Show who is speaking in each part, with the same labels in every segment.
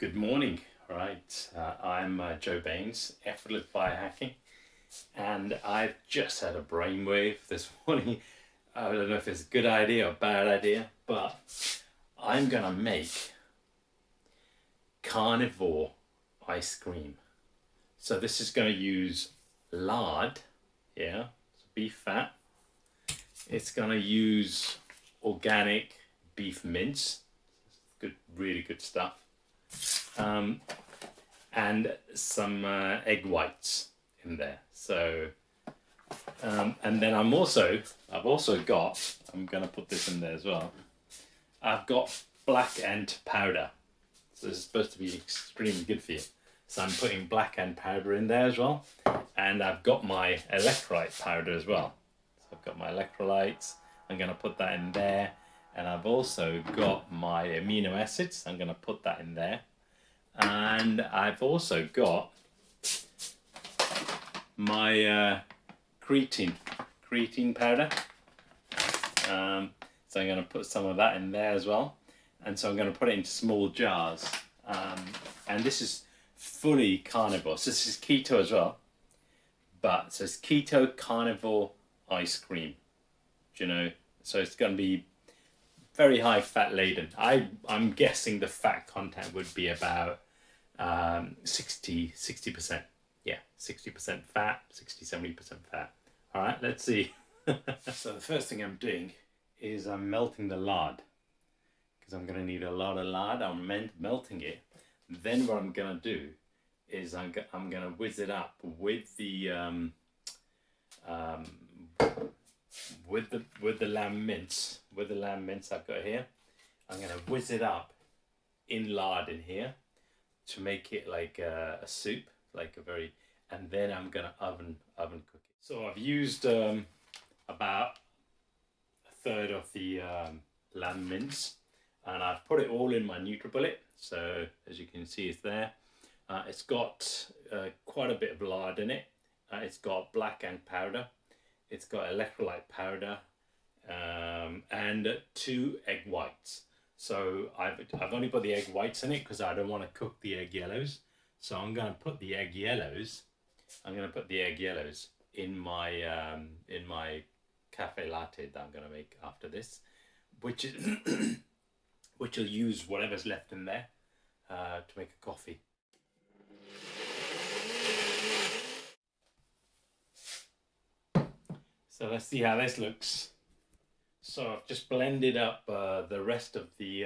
Speaker 1: Good morning. All right, I'm Joe Baines, Effortless Biohacking, and I've just had a brainwave this morning. I don't know if it's a good idea or bad idea, but I'm gonna make carnivore ice cream. So this is gonna use lard, yeah, so beef fat. It's gonna use organic beef mince, good, really good stuff. Um, and some egg whites in there. So, and then I've also got, I'm gonna put this in there as well. I've got black ant powder. So this is supposed to be extremely good for you. So I'm putting black ant powder in there as well. And I've got my electrolyte powder as well. So I've got my electrolytes. I'm gonna put that in there. And I've also got my amino acids. I'm gonna put that in there. And I've also got my creatine powder. So I'm going to put some of that in there as well. And so I'm going to put it into small jars. And this is fully carnivore. So this is keto as well. But so it's keto carnivore ice cream. You know, so it's going to be very high fat laden. I'm guessing the fat content would be about 60%. Yeah, 60% fat, 70% fat. All right, let's see. So the first thing I'm doing is I'm melting the lard because I'm going to need a lot of lard. I'm melting it. Then what I'm going to do is I'm going to whiz it up with the lamb mince. With the lamb mince I've got here, I'm going to whiz it up in lard in here to make it like a soup, like a very, and then I'm gonna oven cook it. So I've used about a third of the lamb mince, and I've put it all in my NutriBullet. So as you can see, it's there. It's got quite a bit of lard in it. It's got black ant powder. It's got electrolyte powder, and 2 egg whites. So I've only put the egg whites in it because I don't want to cook the egg yellows. So I'm going to put the egg yellows. I'm going to put the egg yellows in my cafe latte that I'm going to make after this, which is which will use whatever's left in there to make a coffee. So let's see how this looks. So I've just blended up the rest of the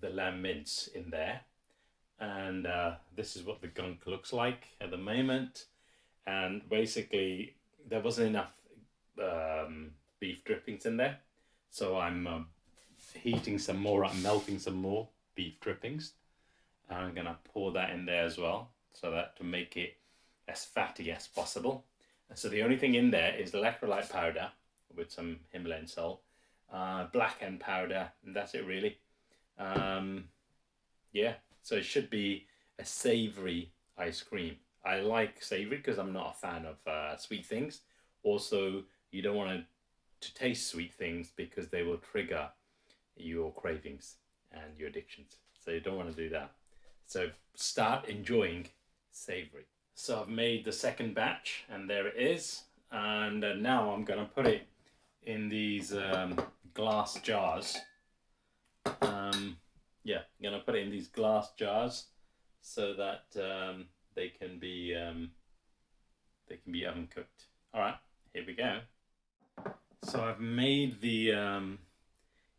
Speaker 1: lamb mince in there, and this is what the gunk looks like at the moment. And basically there wasn't enough beef drippings in there, so I'm heating some more up, melting some more beef drippings. And I'm gonna pour that in there as well, so that to make it as fatty as possible. So the only thing in there is electrolyte powder with some Himalayan salt, black ant powder, and that's it really. Yeah, so it should be a savory ice cream. I like savory because I'm not a fan of sweet things. Also, you don't want to taste sweet things because they will trigger your cravings and your addictions. So you don't want to do that. So start enjoying savory. So I've made the second batch, and there it is. And now I'm going to put it in these glass jars. Yeah, I'm going to put it in these glass jars so that they can be oven cooked. All right, here we go. So I've made the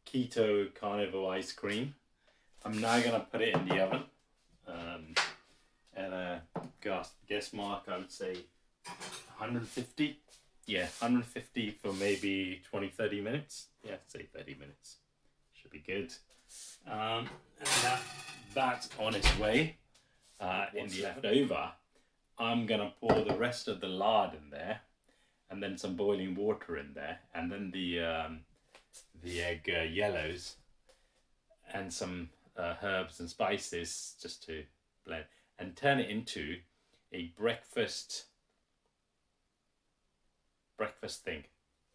Speaker 1: keto carnivore ice cream. I'm now going to put it in the oven. At a guess mark, I would say 150. Yeah, 150 for maybe 20-30 minutes. Yeah, say 30 minutes. Should be good. And that's on its way. In the leftover, I'm gonna pour the rest of the lard in there, and then some boiling water in there, and then the egg yellows, and some herbs and spices just to blend, and turn it into a breakfast thing,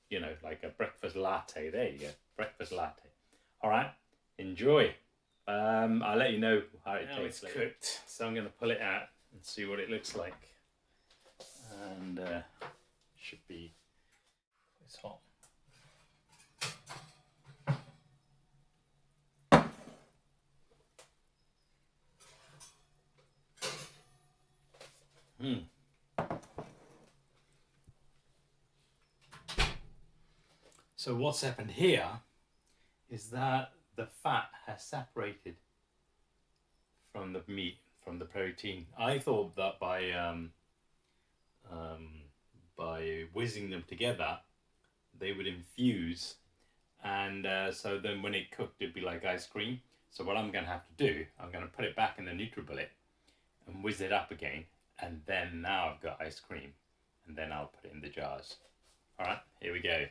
Speaker 1: you know, like a breakfast latte. There you go, breakfast latte. All right, enjoy. I'll let you know how it
Speaker 2: Now
Speaker 1: tastes
Speaker 2: it's
Speaker 1: later.
Speaker 2: cooked.
Speaker 1: So I'm going to pull it out and see what it looks like. And should be,
Speaker 2: It's hot.
Speaker 1: So what's happened here is that the fat has separated from the meat, from the protein. I thought that by whizzing them together, they would infuse, and so then when it cooked, it'd be like ice cream. So what I'm going to have to do, I'm going to put it back in the NutriBullet and whiz it up again, and then now I've got ice cream, and then I'll put it in the jars. All right, here we go.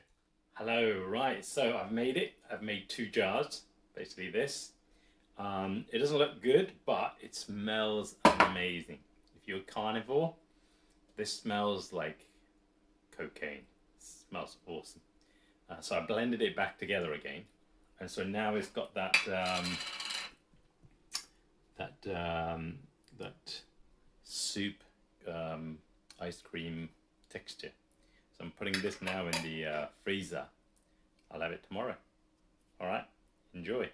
Speaker 1: Hello, right, so I've made it. I've made 2 jars, basically this. It doesn't look good, but it smells amazing. If you're a carnivore, this smells like cocaine. It smells awesome. So I blended it back together again, and so now it's got that that soup ice cream texture. So I'm putting this now in the freezer. I'll have it tomorrow. All right, enjoy.